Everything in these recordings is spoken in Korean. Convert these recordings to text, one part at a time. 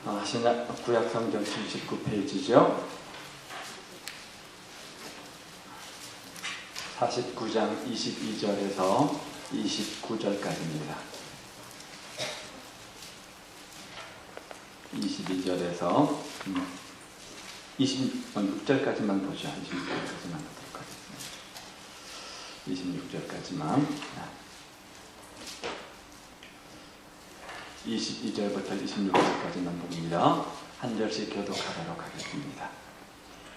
신약 구약성경 79페이지죠. 49장 22절에서 29절까지입니다. 22절에서 26절까지만 보죠. 26절까지만 보도록 하겠습니다. 26절까지만. 22절부터 26절까지만 봅니다. 한 절씩 교독하도록 하겠습니다.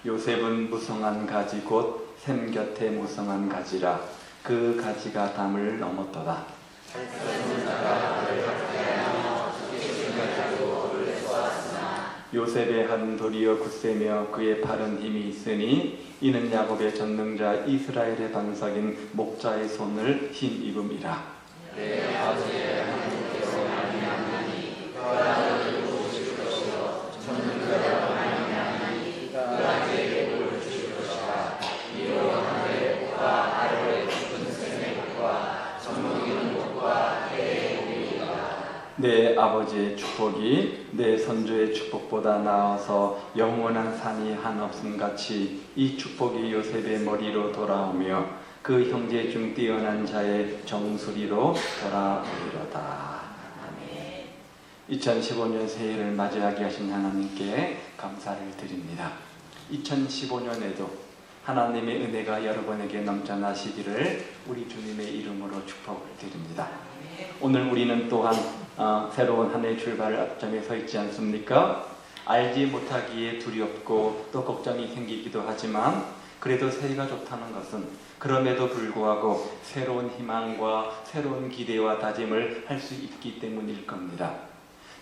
요셉은 무성한 가지 곧 샘 곁에 무성한 가지라. 그 가지가 담을 넘었도다. 요셉의 한 도리어 굳세며 그의 팔은 힘이 있으니 이는 야곱의 전능자 이스라엘의 반석인 목자의 손을 힘입음이라. 내 아버지의 하나님께서 말미암나니 그 아들을 보실 것이요 전능자가 말미암나니 그 아들에게 복을 주실 것이라. 이로 하늘의 복과 아래의 깊은 샘의 복과 저물이는 복과 해의 복이니라. 내 아버지의 축복이 내 선조의 축복보다 나아서 영원한 산이 한없음같이 이 축복이 요셉의 머리로 돌아오며 그 형제 중 뛰어난 자의 정수리로 돌아오리로다. 아멘. 2015년 새해를 맞이하게 하신 하나님께 감사를 드립니다. 2015년에도 하나님의 은혜가 여러분에게 넘쳐나시기를 우리 주님의 이름으로 축복을 드립니다. 오늘 우리는 또한 새로운 한 해의 출발 앞점에 서 있지 않습니까? 알지 못하기에 두렵고 또 걱정이 생기기도 하지만 그래도 새해가 좋다는 것은 그럼에도 불구하고 새로운 희망과 새로운 기대와 다짐을 할 수 있기 때문일 겁니다.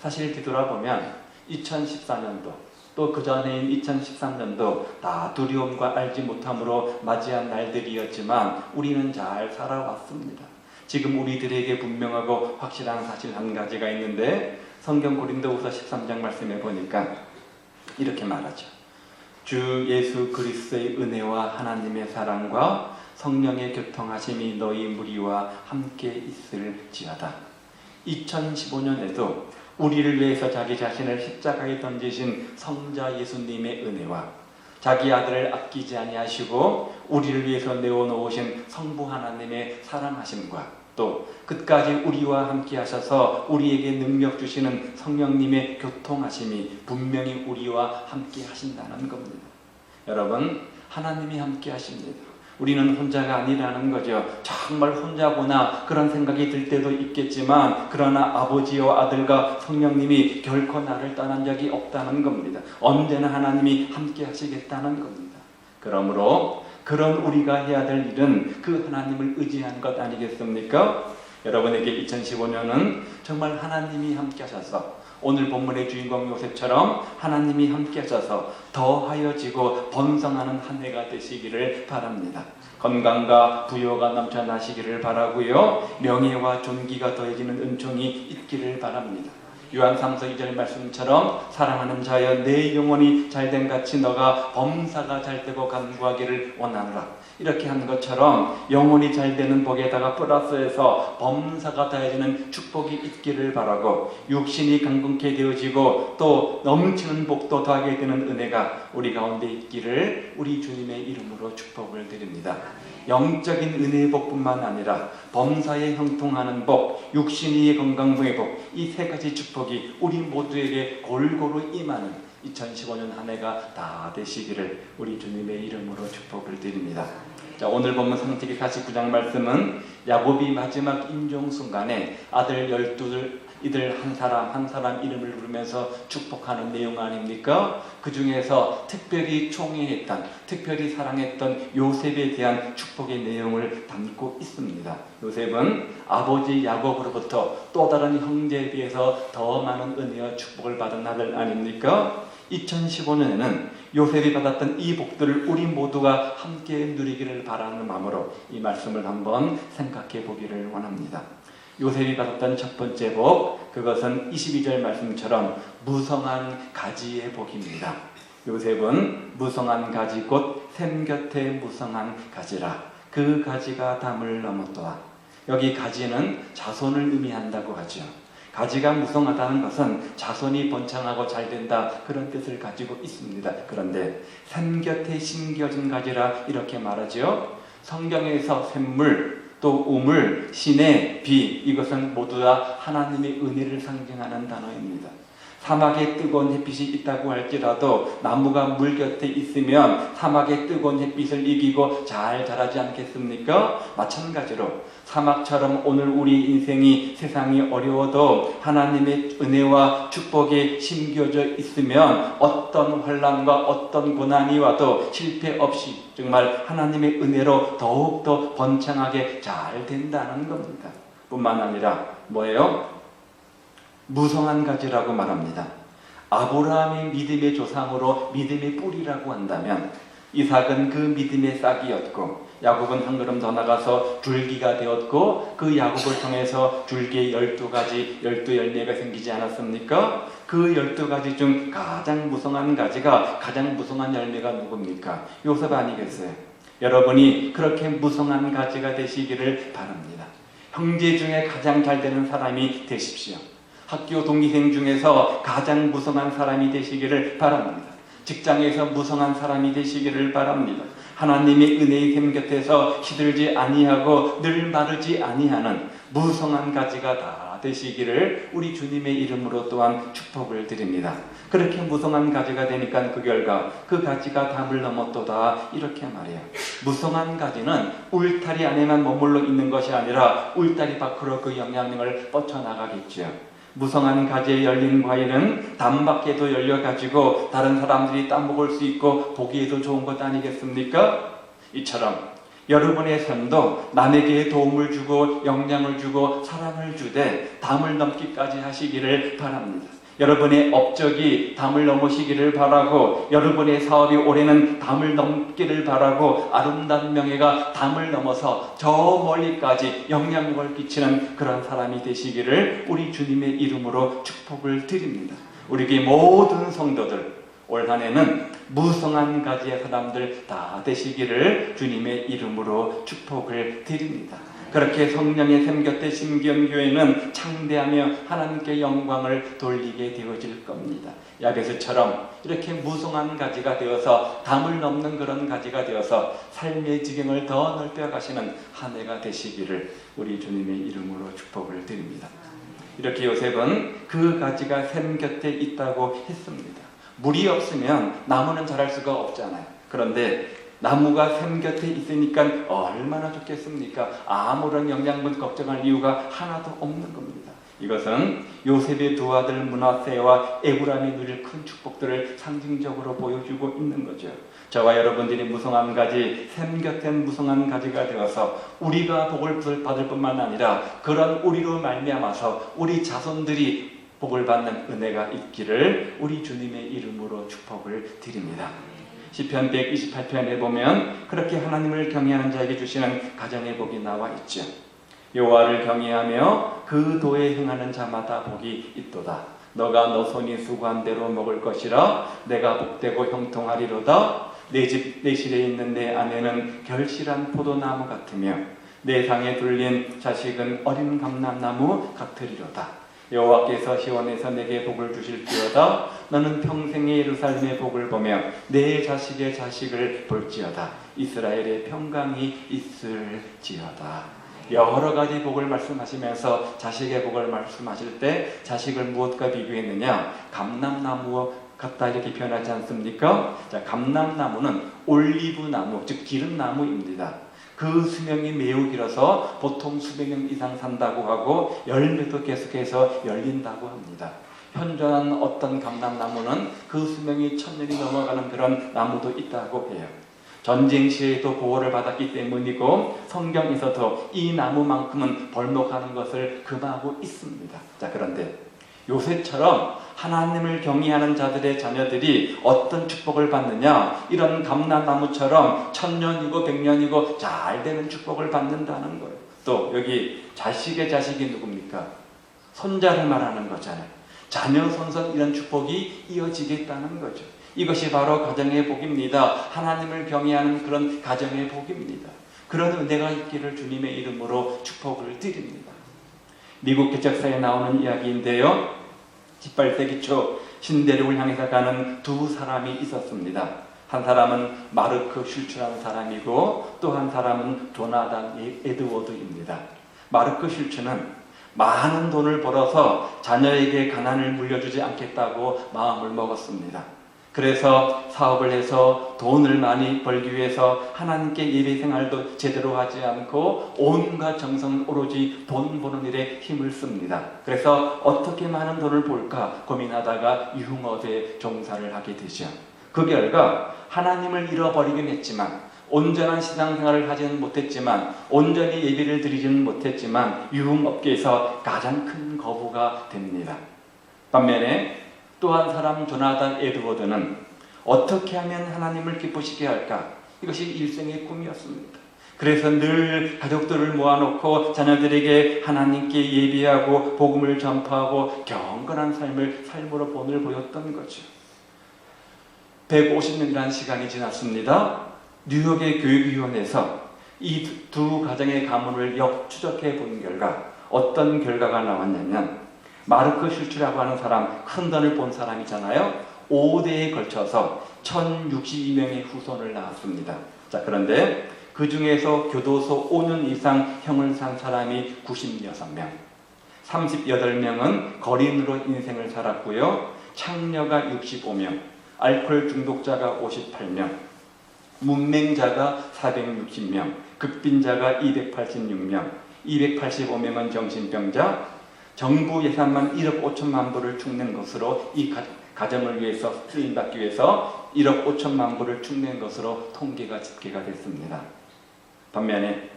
사실 뒤돌아보면 2014년도 또 그 전에인 2013년도 다 두려움과 알지 못함으로 맞이한 날들이었지만 우리는 잘 살아왔습니다. 지금 우리들에게 분명하고 확실한 사실 한 가지가 있는데 성경 고린도후서 13장 말씀에 보니까 이렇게 말하죠. 주 예수 그리스도의 은혜와 하나님의 사랑과 성령의 교통하심이 너희 무리와 함께 있을지어다. 2015년에도 우리를 위해서 자기 자신을 십자가에 던지신 성자 예수님의 은혜와 자기 아들을 아끼지 아니하시고 우리를 위해서 내어놓으신 성부 하나님의 사랑하심과 또 끝까지 우리와 함께 하셔서 우리에게 능력 주시는 성령님의 교통하심이 분명히 우리와 함께 하신다는 겁니다. 여러분, 하나님이 함께 하십니다. 우리는 혼자가 아니라는 거죠. 정말 혼자구나 그런 생각이 들 때도 있겠지만 그러나 아버지와 아들과 성령님이 결코 나를 떠난 적이 없다는 겁니다. 언제나 하나님이 함께 하시겠다는 겁니다. 그러므로 그런 우리가 해야 될 일은 그 하나님을 의지하는 것 아니겠습니까? 여러분에게 2015년은 정말 하나님이 함께 하셔서 오늘 본문의 주인공 요셉처럼 하나님이 함께 하셔서 더하여지고 번성하는 한 해가 되시기를 바랍니다. 건강과 부요가 넘쳐나시기를 바라고요. 명예와 존귀가 더해지는 은총이 있기를 바랍니다. 요한삼서 2절 말씀처럼 사랑하는 자여 내 영혼이 잘된 같이 너가 범사가 잘되고 간구하기를 원하노라. 이렇게 하는 것처럼 영혼이 잘되는 복에다가 플러스해서 범사가 더해지는 축복이 있기를 바라고 육신이 강건케 되어지고 또 넘치는 복도 더하게 되는 은혜가 우리 가운데 있기를 우리 주님의 이름으로 축복을 드립니다. 영적인 은혜의 복뿐만 아니라 범사에 형통하는 복, 육신의 건강의 복, 이 세 가지 축복이 우리 모두에게 골고루 임하는 2015년 한 해가 다 되시기를 우리 주님의 이름으로 축복을 드립니다. 자, 오늘 본문 창세기 49장 말씀은 야곱이 마지막 임종 순간에 아들 12 이들 한 사람 이름을 부르면서 축복하는 내용 아닙니까? 그 중에서 특별히 총애했던, 특별히 사랑했던 요셉에 대한 축복의 내용을 담고 있습니다. 요셉은 아버지 야곱으로부터 또 다른 형제에 비해서 더 많은 은혜와 축복을 받은 아들 아닙니까? 2015년에는 요셉이 받았던 이 복들을 우리 모두가 함께 누리기를 바라는 마음으로 이 말씀을 한번 생각해 보기를 원합니다. 요셉이 받았던 첫 번째 복, 그것은 22절 말씀처럼 무성한 가지의 복입니다. 요셉은 무성한 가지 곧 샘 곁에 무성한 가지라. 그 가지가 담을 넘었도다. 여기 가지는 자손을 의미한다고 하죠. 가지가 무성하다는 것은 자손이 번창하고 잘 된다, 그런 뜻을 가지고 있습니다. 그런데 샘 곁에 심겨진 가지라 이렇게 말하죠. 성경에서 샘물, 또 우물, 시내, 비, 이것은 모두 다 하나님의 은혜를 상징하는 단어입니다. 사막에 뜨거운 햇빛이 있다고 할지라도 나무가 물 곁에 있으면 사막의 뜨거운 햇빛을 이기고 잘 자라지 않겠습니까? 마찬가지로 사막처럼 오늘 우리 인생이, 세상이 어려워도 하나님의 은혜와 축복에 심겨져 있으면 어떤 환난과 어떤 고난이 와도 실패 없이 정말 하나님의 은혜로 더욱더 번창하게 잘 된다는 겁니다. 뿐만 아니라 뭐예요? 무성한 가지라고 말합니다. 아브라함의 믿음의 조상으로 믿음의 뿌리라고 한다면 이삭은 그 믿음의 싹이었고, 야곱은 한 걸음 더 나가서 줄기가 되었고, 그 야곱을 통해서 줄기에 12가지 12열매가 생기지 않았습니까? 그 12가지 중 가장 무성한 가지가, 가장 무성한 열매가 누굽니까? 요셉 아니겠어요? 여러분이 그렇게 무성한 가지가 되시기를 바랍니다. 형제 중에 가장 잘 되는 사람이 되십시오. 학교 동기생 중에서 가장 무성한 사람이 되시기를 바랍니다. 직장에서 무성한 사람이 되시기를 바랍니다. 하나님의 은혜의 샘 곁에서 시들지 아니하고 늘 마르지 아니하는 무성한 가지가 다 되시기를 우리 주님의 이름으로 또한 축복을 드립니다. 그렇게 무성한 가지가 되니까 그 결과 그 가지가 담을 넘었도다, 이렇게 말해요. 무성한 가지는 울타리 안에만 머물러 있는 것이 아니라 울타리 밖으로 그 영향력을 뻗쳐나가겠죠. 무성한 가지에 열린 과일은 담 밖에도 열려가지고 다른 사람들이 따먹을 수 있고 보기에도 좋은 것 아니겠습니까? 이처럼 여러분의 삶도 남에게 도움을 주고 영향을 주고 사랑을 주되 담을 넘기까지 하시기를 바랍니다. 여러분의 업적이 담을 넘으시기를 바라고, 여러분의 사업이 올해는 담을 넘기를 바라고, 아름다운 명예가 담을 넘어서 저 멀리까지 영향력을 끼치는 그런 사람이 되시기를 우리 주님의 이름으로 축복을 드립니다. 우리 교회 모든 성도들 올 한해는 무성한 가지의 사람들 다 되시기를 주님의 이름으로 축복을 드립니다. 그렇게 성령의 샘 곁에 심기운 교회는 창대하며 하나님께 영광을 돌리게 되어질 겁니다. 야베스처럼 이렇게 무성한 가지가 되어서 담을 넘는 그런 가지가 되어서 삶의 지경을 더 넓혀가시는 한 해가 되시기를 우리 주님의 이름으로 축복을 드립니다. 이렇게 요셉은 그 가지가 샘 곁에 있다고 했습니다. 물이 없으면 나무는 자랄 수가 없잖아요. 그런데 나무가 샘 곁에 있으니까 얼마나 좋겠습니까? 아무런 영양분 걱정할 이유가 하나도 없는 겁니다. 이것은 요셉의 두 아들 므낫세와 에브라임이 누릴 큰 축복들을 상징적으로 보여주고 있는 거죠. 저와 여러분들이 무성한 가지, 샘 곁엔 무성한 가지가 되어서 우리가 복을 받을 뿐만 아니라 그런 우리로 말미암아서 우리 자손들이 복을 받는 은혜가 있기를 우리 주님의 이름으로 축복을 드립니다. 시편 128편에 보면 그렇게 하나님을 경외하는 자에게 주시는 가정의 복이 나와 있죠. 여호와를 경외하며 그 도에 행하는 자마다 복이 있도다. 너가 너 손이 수고한 대로 먹을 것이라. 내가 복되고 형통하리로다. 내 집 내 실에 있는 내 아내는 결실한 포도나무 같으며 내 상에 둘린 자식은 어린 감람나무 같으리로다. 여호와께서 시온에서 내게 복을 주실지어다. 너는 평생의 예루살렘의 복을 보며 내 자식의 자식을 볼지어다. 이스라엘의 평강이 있을지어다. 여러 가지 복을 말씀하시면서 자식의 복을 말씀하실 때 자식을 무엇과 비교했느냐? 감람나무 같다 이렇게 표현하지 않습니까? 자, 감람나무는 올리브나무, 즉 기름나무입니다. 그 수명이 매우 길어서 보통 수백 년 이상 산다고 하고 열매도 계속해서 열린다고 합니다. 현존한 어떤 감람나무는 그 수명이 1000년이 넘어가는 그런 나무도 있다고 해요. 전쟁 시에도 보호를 받았기 때문이고 성경에서도 이 나무만큼은 벌목하는 것을 금하고 있습니다. 자, 그런데 요셉처럼 하나님을 경외하는 자들의 자녀들이 어떤 축복을 받느냐? 이런 감람나무처럼 1000년이고 100년이고 잘 되는 축복을 받는다는 거예요. 또 여기 자식의 자식이 누굽니까? 손자를 말하는 거잖아요. 자녀 손손 이런 축복이 이어지겠다는 거죠. 이것이 바로 가정의 복입니다. 하나님을 경외하는 그런 가정의 복입니다. 그런 은혜가 있기를 주님의 이름으로 축복을 드립니다. 미국 개척사에 나오는 이야기인데요. 18세기 초 신대륙을 향해서 가는 두 사람이 있었습니다. 한 사람은 마르크 슐츠라는 사람이고 또 한 사람은 조나단 에드워드입니다. 마르크 슐츠는 많은 돈을 벌어서 자녀에게 가난을 물려주지 않겠다고 마음을 먹었습니다. 그래서 사업을 해서 돈을 많이 벌기 위해서 하나님께 예배 생활도 제대로 하지 않고 온갖 정성을 오로지 돈 버는 일에 힘을 씁니다. 그래서 어떻게 많은 돈을 벌까 고민하다가 유흥업에 종사를 하게 되죠. 그 결과 하나님을 잃어버리긴 했지만, 온전한 신앙생활을 하지는 못했지만, 온전히 예배를 드리지는 못했지만 유흥업계에서 가장 큰 거부가 됩니다. 반면에 또 한 사람 조나단 에드워드는 어떻게 하면 하나님을 기쁘시게 할까? 이것이 일생의 꿈이었습니다. 그래서 늘 가족들을 모아놓고 자녀들에게 하나님께 예배하고 복음을 전파하고 경건한 삶으로 본을 보였던 거죠. 150년이라는 시간이 지났습니다. 뉴욕의 교육위원회에서 이 두 가정의 가문을 역추적해 본 결과 어떤 결과가 나왔냐면, 마르크 슐츠라고 하는 사람, 큰 돈을 본 사람이잖아요. 5대에 걸쳐서 1062명의 후손을 낳았습니다. 자, 그런데 그 중에서 교도소 5년 이상 형을 산 사람이 96명, 38명은 거린으로 인생을 살았고요. 창녀가 65명, 알코올 중독자가 58명, 문맹자가 460명, 극빈자가 286명, 285명은 정신병자, 정부 예산만 1억 5천만 불을 축낸 것으로 이 가정을 위해서 쓰임받기 위해서 1억 5천만 불을 축낸 것으로 통계가 집계가 됐습니다. 반면에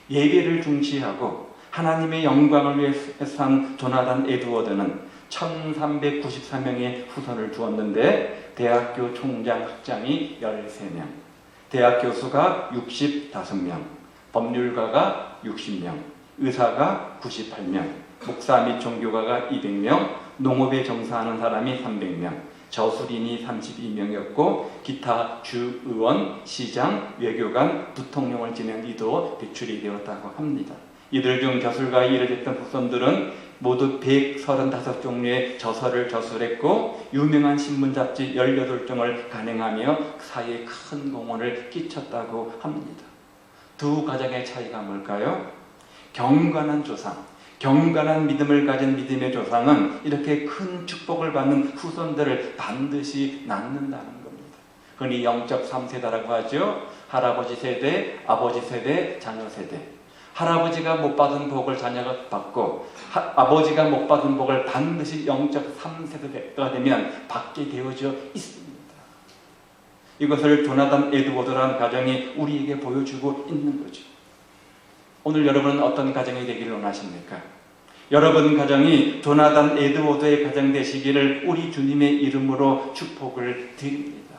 예배를 중시하고 하나님의 영광을 위해서 산 조나단 에드워드는 1394명의 후손을 두었는데 대학교 총장 학장이 13명, 대학 교수가 65명, 법률가가 60명, 의사가 98명, 목사 및 종교가가 200명, 농업에 종사하는 사람이 300명, 저술인이 32명이었고 기타 주의원, 시장, 외교관, 부통령을 지낸 이도 배출이 되었다고 합니다. 이들 중 저술가에 이르렀던 후손들은 모두 135종류의 저서를 저술했고 유명한 신문 잡지 18종을 간행하며 사회에 큰 공헌을 끼쳤다고 합니다. 두 가정의 차이가 뭘까요? 경건한 조상, 경건한 믿음을 가진 믿음의 조상은 이렇게 큰 축복을 받는 후손들을 반드시 낳는다는 겁니다. 흔히 영적 3세대라고 하죠. 할아버지 세대, 아버지 세대, 자녀 세대. 할아버지가 못 받은 복을 자녀가 받고 아버지가 못 받은 복을 반드시 영적 3세대가 되면 받게 되어져 있습니다. 이것을 조나단 에드워드라는 가정이 우리에게 보여주고 있는 거죠. 오늘 여러분은 어떤 가정이 되기를 원하십니까? 여러분 가정이 조나단 에드워드의 가정 되시기를 우리 주님의 이름으로 축복을 드립니다.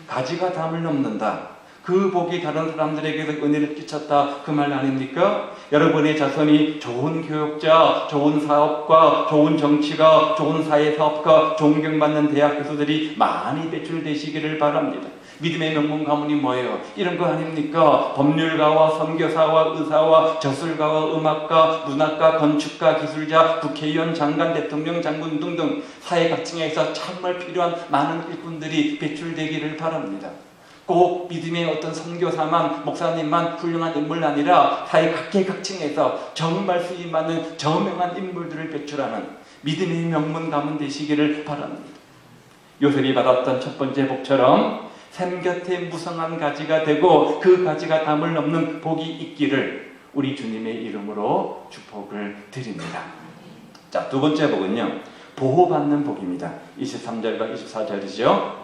가지가 담을 넘는다. 그 복이 다른 사람들에게도 은혜를 끼쳤다. 그 말 아닙니까? 여러분의 자손이 좋은 교육자, 좋은 사업가, 좋은 정치가, 좋은 사회사업가, 존경받는 대학 교수들이 많이 배출되시기를 바랍니다. 믿음의 명문 가문이 뭐예요? 이런 거 아닙니까? 법률가와 선교사와 의사와 저술가와 음악가, 문학가, 건축가, 기술자, 국회의원, 장관, 대통령, 장군 등등 사회 각층에서 정말 필요한 많은 일꾼들이 배출되기를 바랍니다. 꼭 믿음의 어떤 선교사만, 목사님만 훌륭한 인물 아니라 사회 각계각층에서 정말 수임 많은 저명한 인물들을 배출하는 믿음의 명문 가문 되시기를 바랍니다. 요셉이 받았던 첫 번째 복처럼 샘 곁에 무성한 가지가 되고 그 가지가 담을 넘는 복이 있기를 우리 주님의 이름으로 축복을 드립니다. 자, 두 번째 복은요, 보호받는 복입니다. 23절과 24절이죠.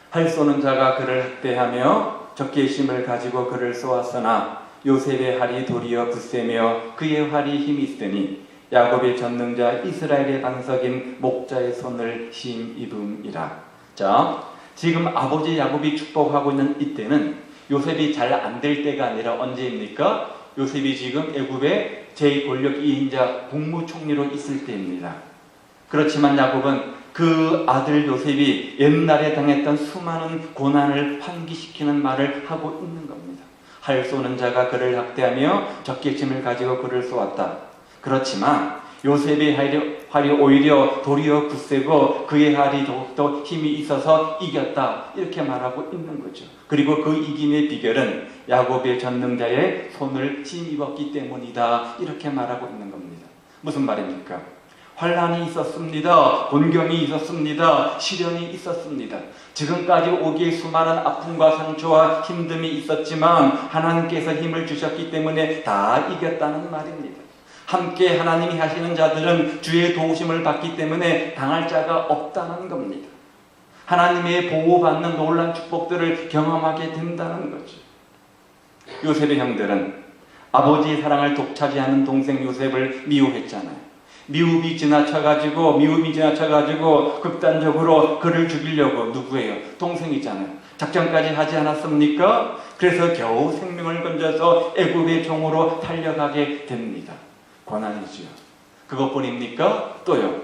활 쏘는 자가 그를 학대하며 적개심을 가지고 그를 쏘았으나 요셉의 활이 도리어 굳세며 그의 활이 힘이 있으니 야곱의 전능자 이스라엘의 반석인 목자의 손을 힘입음이라. 자, 지금 아버지 야곱이 축복하고 있는 이때는 요셉이 잘 안 될 때가 아니라 언제입니까? 요셉이 지금 애굽의 제2권력 2인자 국무총리로 있을 때입니다. 그렇지만 야곱은 그 아들 요셉이 옛날에 당했던 수많은 고난을 환기시키는 말을 하고 있는 겁니다. 활 쏘는 자가 그를 학대하며 적개심을 가지고 그를 쏘았다. 그렇지만 요셉의 활이 오히려 도리어 굳세고 그의 활이 더욱더 힘이 있어서 이겼다, 이렇게 말하고 있는 거죠. 그리고 그 이김의 비결은 야곱의 전능자의 손을 힘입었기 때문이다, 이렇게 말하고 있는 겁니다. 무슨 말입니까? 환난이 있었습니다. 곤경이 있었습니다. 시련이 있었습니다. 지금까지 오기에 수많은 아픔과 상처와 힘듦이 있었지만 하나님께서 힘을 주셨기 때문에 다 이겼다는 말입니다. 함께 하나님이 하시는 자들은 주의 도우심을 받기 때문에 당할 자가 없다는 겁니다. 하나님의 보호받는 놀라운 축복들을 경험하게 된다는 거죠. 요셉의 형들은 아버지의 사랑을 독차지하는 동생 요셉을 미워했잖아요. 미움이 지나쳐가지고 극단적으로 그를 죽이려고, 누구예요? 동생이잖아요. 작전까지 하지 않았습니까? 그래서 겨우 생명을 건져서 애굽의 종으로 달려가게 됩니다. 고난이지요. 그것뿐입니까? 또요,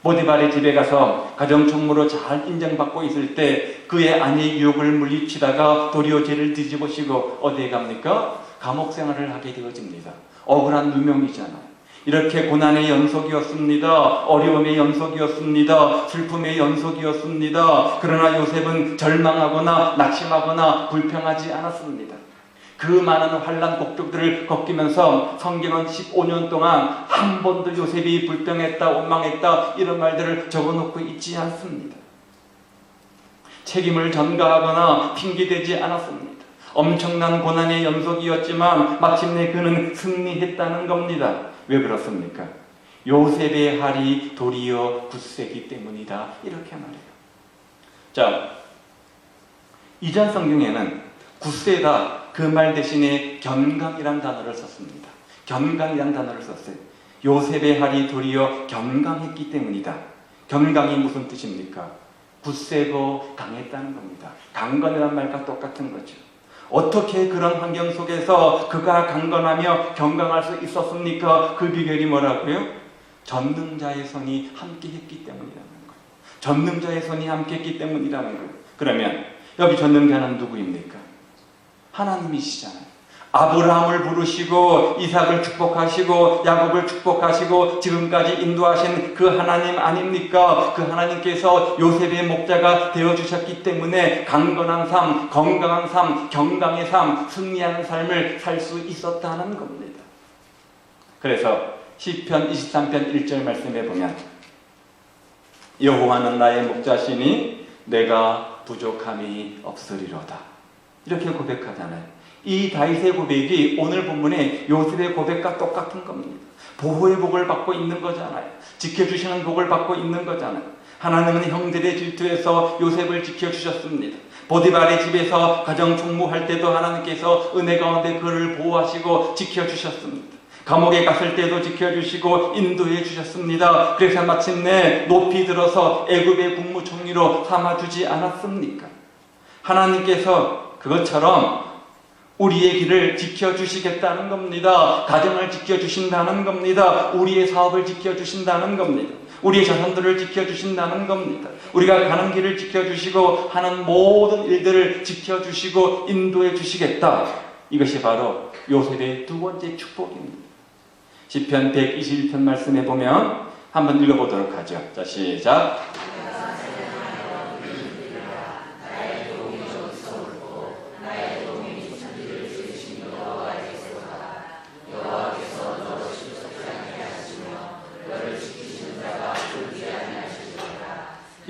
보디발의 집에 가서 가정총무로 잘 인정받고 있을 때 그의 아내의 유혹을 물리치다가 도리어 죄를 뒤집으시고 어디에 갑니까? 감옥 생활을 하게 되어집니다. 억울한 누명이잖아요. 이렇게 고난의 연속이었습니다. 어려움의 연속이었습니다. 슬픔의 연속이었습니다. 그러나 요셉은 절망하거나 낙심하거나 불평하지 않았습니다. 그 많은 환난 곡적들을 겪으면서 성경은 15년 동안 한 번도 요셉이 불평했다, 원망했다, 이런 말들을 적어놓고 있지 않습니다. 책임을 전가하거나 핑계대지 않았습니다. 엄청난 고난의 연속이었지만 마침내 그는 승리했다는 겁니다. 왜 그렇습니까? 요셉의 활이 도리어 굳세기 때문이다, 이렇게 말해요. 자, 이전 성경에는 굳세다, 그 말 대신에 견강이란 단어를 썼습니다. 견강이란 단어를 썼어요. 요셉의 활이 도리어 견강했기 때문이다. 견강이 무슨 뜻입니까? 굳세고 강했다는 겁니다. 강건이란 말과 똑같은 거죠. 어떻게 그런 환경 속에서 그가 강건하며 견강할 수 있었습니까? 그 비결이 뭐라고요? 전능자의 손이 함께 했기 때문이라는 거예요. 전능자의 손이 함께 했기 때문이라는 거예요. 그러면 여기 전능자는 누구입니까? 하나님이시잖아요. 아브라함을 부르시고 이삭을 축복하시고 야곱을 축복하시고 지금까지 인도하신 그 하나님 아닙니까? 그 하나님께서 요셉의 목자가 되어주셨기 때문에 강건한 삶, 건강한 삶, 경강의 삶, 승리하는 삶을 살 수 있었다는 겁니다. 그래서 시편 23편 1절 말씀에 보면 여호와는 나의 목자시니 내가 부족함이 없으리로다, 이렇게 고백하잖아요. 이 다윗의 고백이 오늘 본문의 요셉의 고백과 똑같은 겁니다. 보호의 복을 받고 있는 거잖아요. 지켜주시는 복을 받고 있는 거잖아요. 하나님은 형들의 질투에서 요셉을 지켜주셨습니다. 보디발의 집에서 가정총무할 때도 하나님께서 은혜 가운데 그를 보호하시고 지켜주셨습니다. 감옥에 갔을 때도 지켜주시고 인도해 주셨습니다. 그래서 마침내 높이 들어서 애굽의 국무총리로 삼아주지 않았습니까? 하나님께서 그것처럼 우리의 길을 지켜주시겠다는 겁니다. 가정을 지켜주신다는 겁니다. 우리의 사업을 지켜주신다는 겁니다. 우리의 자손들을 지켜주신다는 겁니다. 우리가 가는 길을 지켜주시고 하는 모든 일들을 지켜주시고 인도해 주시겠다. 이것이 바로 요셉의 두 번째 축복입니다. 시편 121편 말씀에 보면 한번 읽어보도록 하죠. 자, 시작.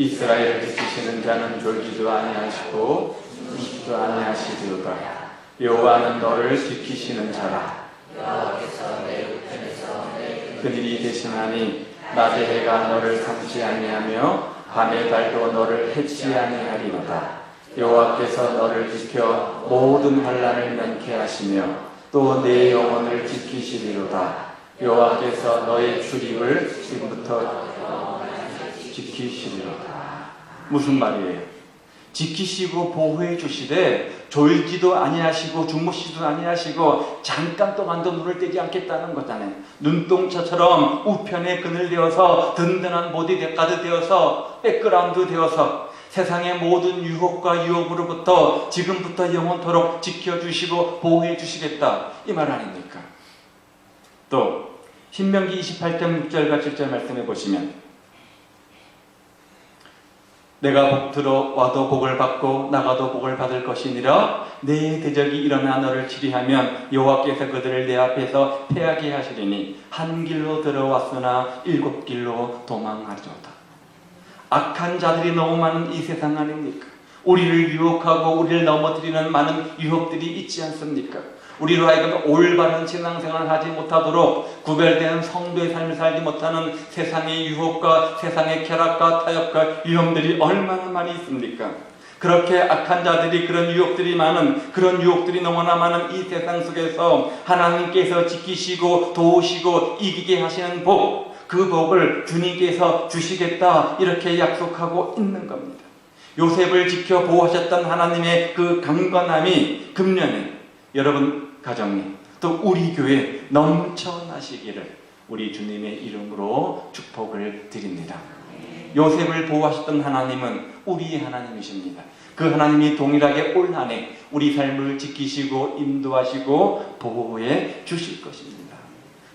이스라엘을 지키시는 자는 졸지도 아니하시고 숨지도 아니하시리로다. 여호와는 너를 지키시는 자라. 그들이 대신하니 낮의 해가 너를 삼지 아니하며 밤의 달도 너를 해치 아니하리로다. 여호와께서 너를 지켜 모든 환난을 면케 하시며 또 내 영혼을 지키시리로다. 여호와께서 너의 출입을 지금부터 지키시리로다. 무슨 말이에요? 지키시고 보호해 주시되 졸지도 아니하시고 주무시지도 아니하시고 잠깐 동안도 눈을 떼지 않겠다는 거잖아요. 눈동자처럼 우편에 그늘 되어서 든든한 보디가드 되어서 백그라운드 되어서 세상의 모든 유혹과 유혹으로부터 지금부터 영원토록 지켜주시고 보호해 주시겠다, 이 말 아닙니까? 또 신명기 28장 6절과 7절 말씀해 보시면 내가 복 들어와도 복을 받고 나가도 복을 받을 것이니라. 내 대적이 일어나 너를 치리하면 여호와께서 그들을 내 앞에서 패하게 하시리니 한 길로 들어왔으나 7길로 도망하리로다. 악한 자들이 너무 많은 이 세상 아닙니까? 우리를 유혹하고 우리를 넘어뜨리는 많은 유혹들이 있지 않습니까? 우리로 하여금 올바른 신앙생활을 하지 못하도록 구별된 성도의 삶을 살지 못하는 세상의 유혹과 세상의 쾌락과 타협과 위험들이 얼마나 많이 있습니까? 그렇게 악한 자들이 그런 유혹들이 많은, 그런 유혹들이 너무나 많은 이 세상 속에서 하나님께서 지키시고 도우시고 이기게 하시는 복, 그 복을 주님께서 주시겠다 이렇게 약속하고 있는 겁니다. 요셉을 지켜 보호하셨던 하나님의 그 강건함이 금년에 여러분 가정에 또 우리 교회에 넘쳐나시기를 우리 주님의 이름으로 축복을 드립니다. 요셉을 보호하셨던 하나님은 우리의 하나님이십니다. 그 하나님이 동일하게 올 한 해 우리 삶을 지키시고 인도하시고 보호해 주실 것입니다.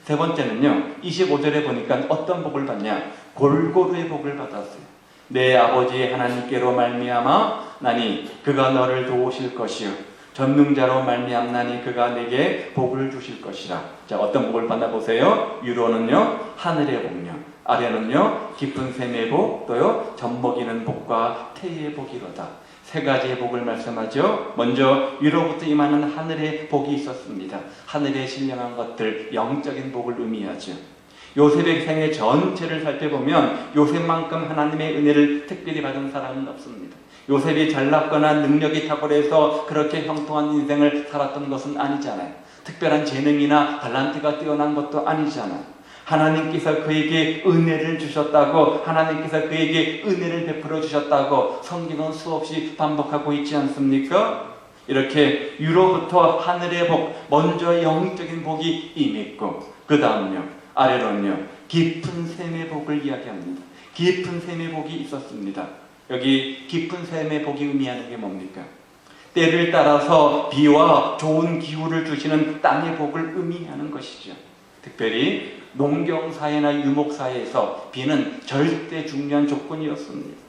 세 번째는요, 25절에 보니까 어떤 복을 받냐? 골고루의 복을 받았어요. 내 아버지 하나님께로 말미암아 나니 그가 너를 도우실 것이요 전능자로 말미암나니 그가 내게 복을 주실 것이라. 자, 어떤 복을 받나 보세요. 위로는요 하늘의 복요, 아래는요 깊은 샘의 복, 또요 젖먹이는 복과 태의 복이로다. 세 가지의 복을 말씀하죠. 먼저 위로부터 임하는 하늘의 복이 있었습니다. 하늘에 신령한 것들, 영적인 복을 의미하죠. 요셉의 생애 전체를 살펴보면 요셉만큼 하나님의 은혜를 특별히 받은 사람은 없습니다. 요셉이 잘났거나 능력이 탁월해서 그렇게 형통한 인생을 살았던 것은 아니잖아요. 특별한 재능이나 탤런트가 뛰어난 것도 아니잖아요. 하나님께서 그에게 은혜를 주셨다고, 하나님께서 그에게 은혜를 베풀어 주셨다고 성경은 수없이 반복하고 있지 않습니까? 이렇게 위로부터 하늘의 복, 먼저 영적인 복이 임했고, 그 다음요 아래로는요 깊은 샘의 복을 이야기합니다. 깊은 샘의 복이 있었습니다. 여기 깊은 샘의 복이 의미하는 게 뭡니까? 때를 따라서 비와 좋은 기후를 주시는 땅의 복을 의미하는 것이죠. 특별히 농경사회나 유목사회에서 비는 절대 중요한 조건이었습니다.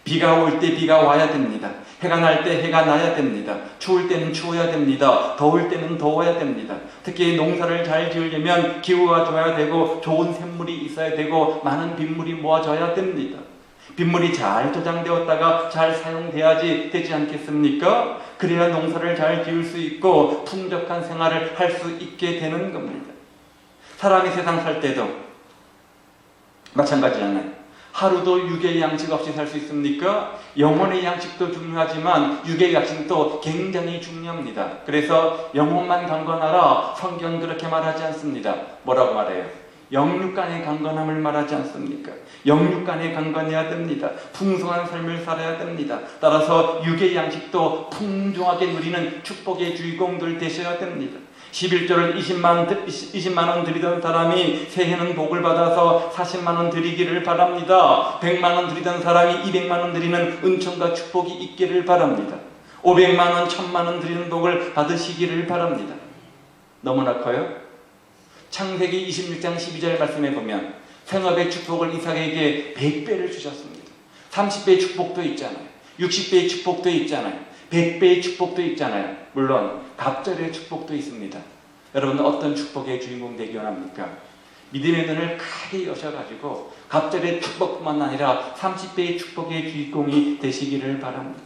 비가 올 때 비가 와야 됩니다. 해가 날 때 해가 나야 됩니다. 추울 때는 추워야 됩니다. 더울 때는 더워야 됩니다. 특히 농사를 잘 지으려면 기후가 좋아야 되고 좋은 샘물이 있어야 되고 많은 빗물이 모아져야 됩니다. 빗물이 잘 저장되었다가 잘 사용돼야지 되지 않겠습니까? 그래야 농사를 잘 지을 수 있고 풍족한 생활을 할 수 있게 되는 겁니다. 사람이 세상 살 때도 마찬가지잖아요. 하루도 육의 양식 없이 살 수 있습니까? 영혼의 양식도 중요하지만 육의 양식도 굉장히 중요합니다. 그래서 영혼만 강건하라, 성경은 그렇게 말하지 않습니다. 뭐라고 말해요? 영육간의 강건함을 말하지 않습니까? 영육간에 강건해야 됩니다. 풍성한 삶을 살아야 됩니다. 따라서 육의 양식도 풍성하게 누리는 축복의 주인공들 되셔야 됩니다. 11조를 20만 원 드리던 사람이 새해는 복을 받아서 40만 원 드리기를 바랍니다. 100만 원 드리던 사람이 200만 원 드리는 은총과 축복이 있기를 바랍니다. 500만 원, 1000만 원 드리는 복을 받으시기를 바랍니다. 너무나 커요? 창세기 26장 12절 말씀에 보면 생업의 축복을 이삭에게 100배를 주셨습니다. 30배의 축복도 있잖아요. 60배의 축복도 있잖아요. 100배의 축복도 있잖아요. 물론 갑절의 축복도 있습니다. 여러분 어떤 축복의 주인공 되기 원합니까? 믿음의 눈을 크게 여셔가지고 갑절의 축복뿐만 아니라 30배의 축복의 주인공이 되시기를 바랍니다.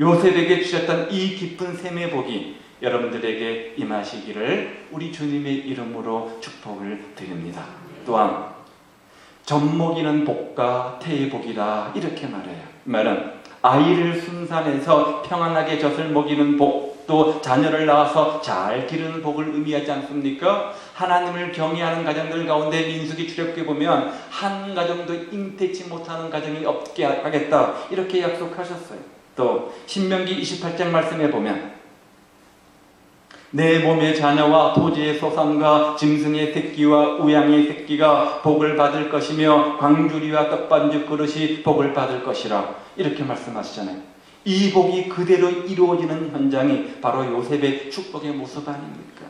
요셉에게 주셨던 이 깊은 샘의 복이 여러분들에게 임하시기를 우리 주님의 이름으로 축복을 드립니다. 또한 젖먹이는 복과 태의 복이다 이렇게 말해요. 이 말은 아이를 순산해서 평안하게 젖을 먹이는 복, 또 자녀를 낳아서 잘 기르는 복을 의미하지 않습니까? 하나님을 경외하는 가정들 가운데 민수기 출애굽기에 보면 한 가정도 잉태치 못하는 가정이 없게 하겠다 이렇게 약속하셨어요. 또 신명기 28장 말씀에 보면 내 몸의 자녀와 토지의 소산과 짐승의 새끼와 우양의 새끼가 복을 받을 것이며 광주리와 떡반죽 그릇이 복을 받을 것이라 이렇게 말씀하시잖아요. 이 복이 그대로 이루어지는 현장이 바로 요셉의 축복의 모습 아닙니까?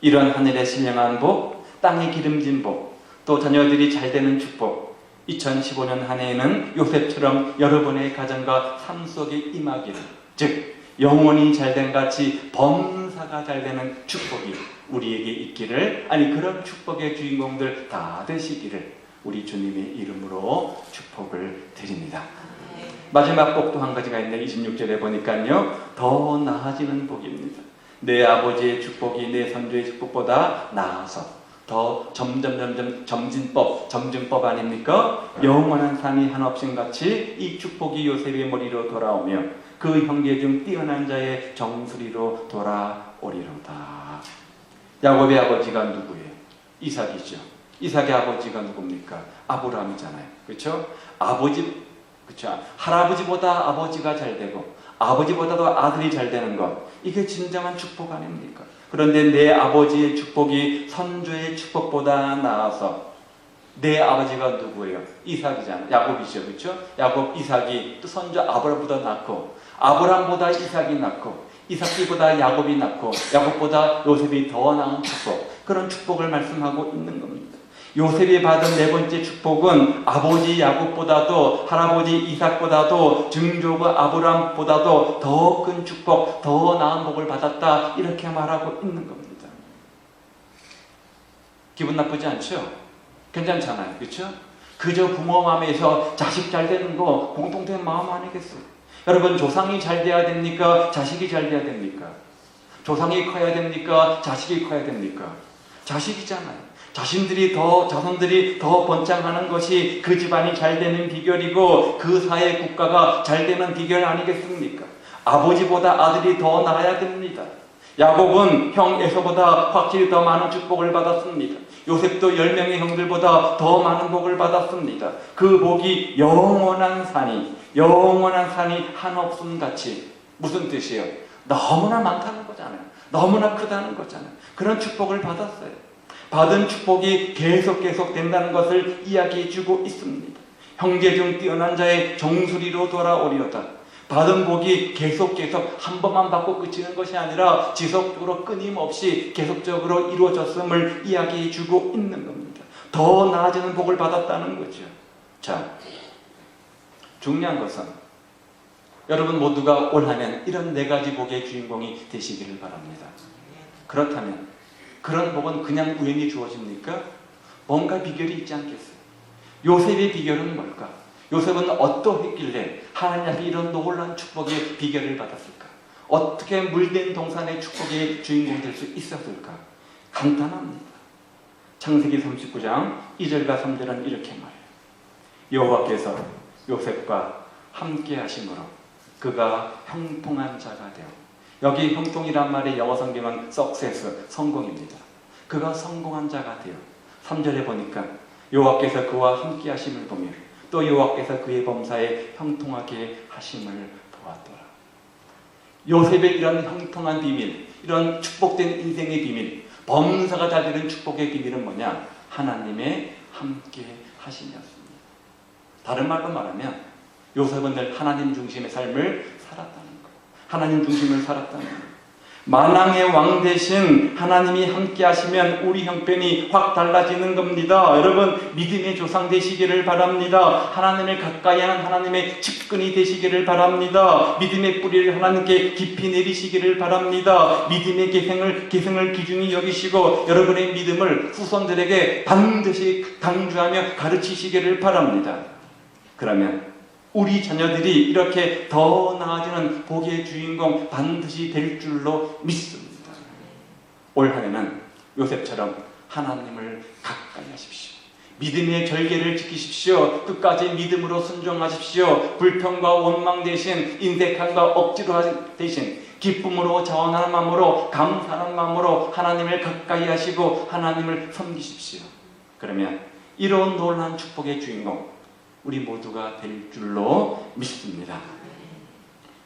이런 하늘의 신령한 복, 땅에 기름진 복, 또 자녀들이 잘 되는 축복, 2015년 한 해에는 요셉처럼 여러분의 가정과 삶 속에 임하기를, 즉 영혼이 잘된 같이 범사가 잘되는 축복이 우리에게 있기를, 아니 그런 축복의 주인공들 다 되시기를 우리 주님의 이름으로 축복을 드립니다. 마지막 복도 한 가지가 있는데 26절에 보니까요, 더 나아지는 복입니다. 내 아버지의 축복이 내 선조의 축복보다 나아서 더 점진법 아닙니까? 영원한 산이 한없이 같이 이 축복이 요셉의 머리로 돌아오며 그 형제 중 뛰어난 자의 정수리로 돌아오리로다. 야곱의 아버지가 누구예요? 이삭이죠. 이삭의 아버지가 누굽니까? 아브라함이잖아요. 그렇죠? 그렇죠. 할아버지보다 아버지가 잘 되고 아버지보다도 아들이 잘 되는 것, 이게 진정한 축복 아닙니까? 그런데 내 아버지의 축복이 선조의 축복보다 나아서, 내 아버지가 누구예요? 이삭이잖아요. 야곱이죠. 그렇죠? 야곱, 이삭이 또 선조 아브라함보다 낫고, 아브라함보다 이삭이 낫고, 이삭보다 야곱이 낫고, 야곱보다 요셉이 더 나은 축복, 그런 축복을 말씀하고 있는 겁니다. 요셉이 받은 네 번째 축복은 아버지 야곱보다도, 할아버지 이삭보다도, 증조가 아브라함보다도 더 큰 축복, 더 나은 복을 받았다, 이렇게 말하고 있는 겁니다. 기분 나쁘지 않죠? 괜찮잖아요. 그렇죠? 그저 부모 마음에서 자식 잘 되는 거 공통된 마음 아니겠어요? 여러분, 조상이 잘 돼야 됩니까? 자식이 잘 돼야 됩니까? 조상이 커야 됩니까? 자식이 커야 됩니까? 자식이잖아요. 자손들이 더 번창하는 것이 그 집안이 잘 되는 비결이고 그 사회 국가가 잘 되는 비결 아니겠습니까? 아버지보다 아들이 더 나아야 됩니다. 야곱은 형 에서보다 확실히 더 많은 축복을 받았습니다. 요셉도 10명의 형들보다 더 많은 복을 받았습니다. 그 복이 영원한 산이 한없음 같이, 무슨 뜻이에요? 너무나 많다는 거잖아요. 너무나 크다는 거잖아요. 그런 축복을 받았어요. 받은 축복이 계속 된다는 것을 이야기해 주고 있습니다. 형제 중 뛰어난 자의 정수리로 돌아오리로다. 받은 복이 계속 한 번만 받고 그치는 것이 아니라 지속적으로 끊임없이 계속적으로 이루어졌음을 이야기해 주고 있는 겁니다. 더 나아지는 복을 받았다는 거죠. 자, 중요한 것은 여러분 모두가 올 한해 이런 네 가지 복의 주인공이 되시기를 바랍니다. 그렇다면 그런 복은 그냥 우연히 주어집니까? 뭔가 비결이 있지 않겠어요? 요셉의 비결은 뭘까? 요셉은 어떠했길래 하나님이 이런 놀라운 축복의 비결을 받았을까? 어떻게 물된 동산의 축복의 주인공 될 수 있었을까? 간단합니다. 창세기 39장 2절과 3절은 이렇게 말해요. 여호와께서 요셉과 함께 하심으로 그가 형통한 자가 되어, 여기 형통이란 말의 영어 성경은 success, 성공입니다. 그가 성공한 자가 되어, 3절에 보니까 여호와께서 그와 함께 하심을 보며 또 여호와께서 그의 범사에 형통하게 하심을 보았더라. 요셉의 이런 형통한 비밀, 이런 축복된 인생의 비밀, 범사가 잘 되는 축복의 비밀은 뭐냐? 하나님의 함께 하심이었습니다. 다른 말로 말하면 요셉은 늘 하나님 중심의 삶을 살았다는 거예요. 하나님 중심을 살았다는 거예요. 만왕의 왕 대신 하나님이 함께 하시면 우리 형편이 확 달라지는 겁니다. 여러분, 믿음의 조상 되시기를 바랍니다. 하나님을 가까이 하는 하나님의 측근이 되시기를 바랍니다. 믿음의 뿌리를 하나님께 깊이 내리시기를 바랍니다. 믿음의 계승을 기준히 여기시고 여러분의 믿음을 후손들에게 반드시 강조하며 가르치시기를 바랍니다. 그러면 우리 자녀들이 이렇게 더 나아지는 복의 주인공 반드시 될 줄로 믿습니다. 올 한해는 요셉처럼 하나님을 가까이 하십시오. 믿음의 절개를 지키십시오. 끝까지 믿음으로 순종하십시오. 불평과 원망 대신, 인색함과 억지로 대신 기쁨으로, 자원하는 마음으로, 감사하는 마음으로 하나님을 가까이 하시고 하나님을 섬기십시오. 그러면 이런 놀라운 축복의 주인공 우리 모두가 될 줄로 믿습니다.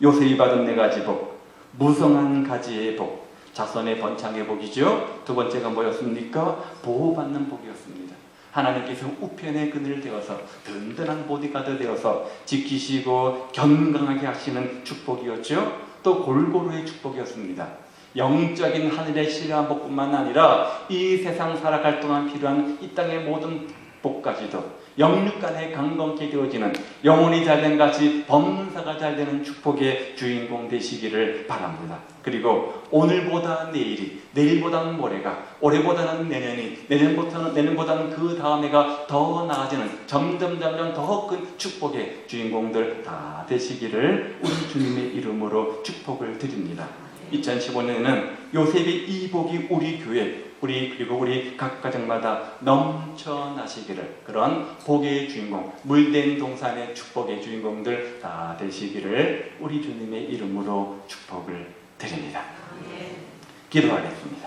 요셉이 받은 네 가지 복, 무성한 가지의 복, 자손의 번창의 복이죠. 두 번째가 뭐였습니까? 보호받는 복이었습니다. 하나님께서 우편의 그늘 되어서 든든한 보디가드 되어서 지키시고 견강하게 하시는 축복이었죠. 또 골고루의 축복이었습니다. 영적인 하늘의 신령한 복뿐만 아니라 이 세상 살아갈 동안 필요한 이 땅의 모든 복까지도 영육간에 강건케 되어지는 영혼이 잘된 같이 범사가 잘되는 축복의 주인공 되시기를 바랍니다. 그리고 오늘보다 내일이, 내일보다는 모레가, 올해보다는 내년이, 내년보다는 그 다음 해가 더 나아지는 점점 더 큰 축복의 주인공들 다 되시기를 우리 주님의 이름으로 축복을 드립니다. 2015년에는 요셉의 이 복이 우리 교회, 그리고 우리 각 가정마다 넘쳐나시기를, 그런 복의 주인공, 물된 동산의 축복의 주인공들 다 되시기를 우리 주님의 이름으로 축복을 드립니다. 기도하겠습니다.